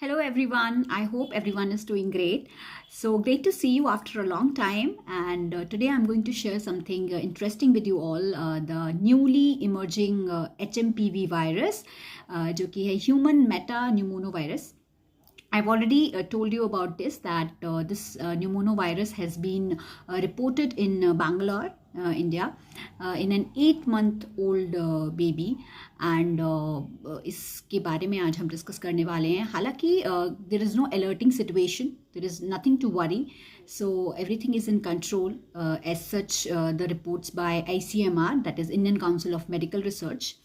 Hello everyone, I hope everyone is doing great. So great to see you after a long time, and today I'm going to share something interesting with you all, the newly emerging HMPV virus, जो कि है Human Metapneumovirus. I've already told you about this, that this pneumovirus has been reported in Bangalore, India, in an 8-month-old baby, and इसके बारे में आज हम discuss करने वाले हैं. हालांकि there is no alerting situation, there is nothing to worry, so everything is in control. As such, the reports by ICMR, that is Indian Council of Medical Research.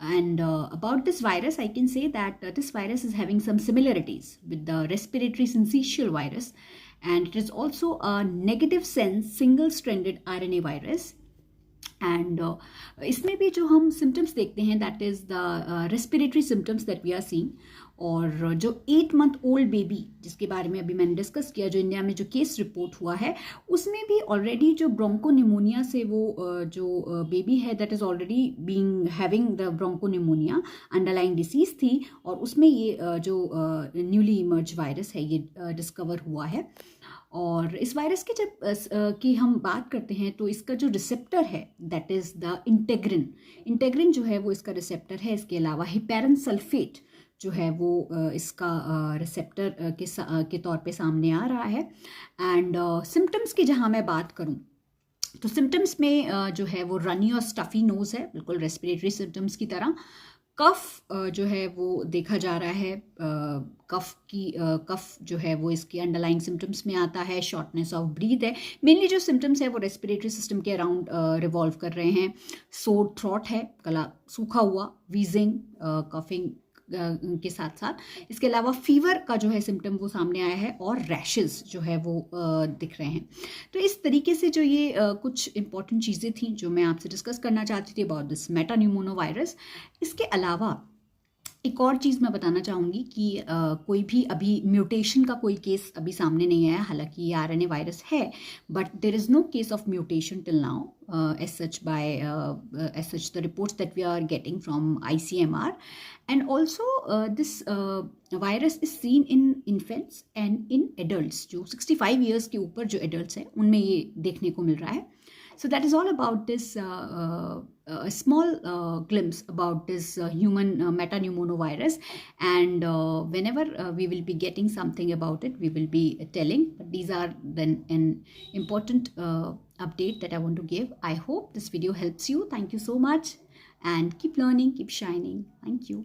And about this virus, I can say that this virus is having some similarities with the respiratory syncytial virus, and it is also a negative sense single-stranded RNA virus. And इसमें भी जो हम symptoms देखते हैं, that is the respiratory symptoms that we are seeing. और जो 8-month-old baby जिसके बारे में अभी मैंने डिस्कस किया, जो इंडिया में जो केस रिपोर्ट हुआ है, उसमें भी ऑलरेडी जो ब्रोंकोनिमोनिया से वो जो बेबी है, that is already being having the bronchopneumonia underlying disease थी, और उसमें ये जो न्यूली इमर्ज वायरस है ये डिस्कवर हुआ है. और इस वायरस की जब की हम बात करते हैं तो इसका जो रिसेप्टर है, दैट इज़ द इंटेग्रिन जो है वो इसका रिसेप्टर है. इसके अलावा हिपेरन सल्फेट जो है वो इसका रिसेप्टर के तौर पे सामने आ रहा है. एंड सिम्टम्स की जहाँ मैं बात करूँ तो सिम्टम्स में जो है वो रनी और स्टफ़ी नोज़ है, बिल्कुल रेस्पिरेटरी सिम्टम्स की तरह. कफ जो है वो देखा जा रहा है, कफ जो है वो इसकी अंडरलाइंग सिम्टम्स में आता है. शॉर्टनेस ऑफ ब्रीथ है. मेनली जो सिम्टम्स है वो रेस्पिरेटरी सिस्टम के अराउंड रिवॉल्व कर रहे हैं. सोर थ्रोट है, गला सूखा हुआ, वीजिंग, कफिंग के साथ साथ. इसके अलावा फीवर का जो है सिम्टम वो सामने आया है, और रैशेस जो है वो दिख रहे हैं. तो इस तरीके से जो ये कुछ इंपॉर्टेंट चीज़ें थी जो मैं आपसे डिस्कस करना चाहती थी अबाउट दिस मेटान्यूमोनोवायरस. इसके अलावा एक और चीज़ मैं बताना चाहूँगी कि कोई भी अभी म्यूटेशन का कोई केस अभी सामने नहीं आया. हालांकि ये आरएनए वायरस है, but there is no case of mutation till now as such the reports that we are getting from ICMR. And also this virus is seen in infants and in adults. जो 65 years के ऊपर जो adults हैं उनमें ये देखने को मिल रहा है. So that is all about this small glimpse about this human metapneumovirus. And whenever we will be getting something about it, we will be telling. But these are then an important update that I want to give. I hope this video helps you. Thank you so much, and keep learning, keep shining. Thank you.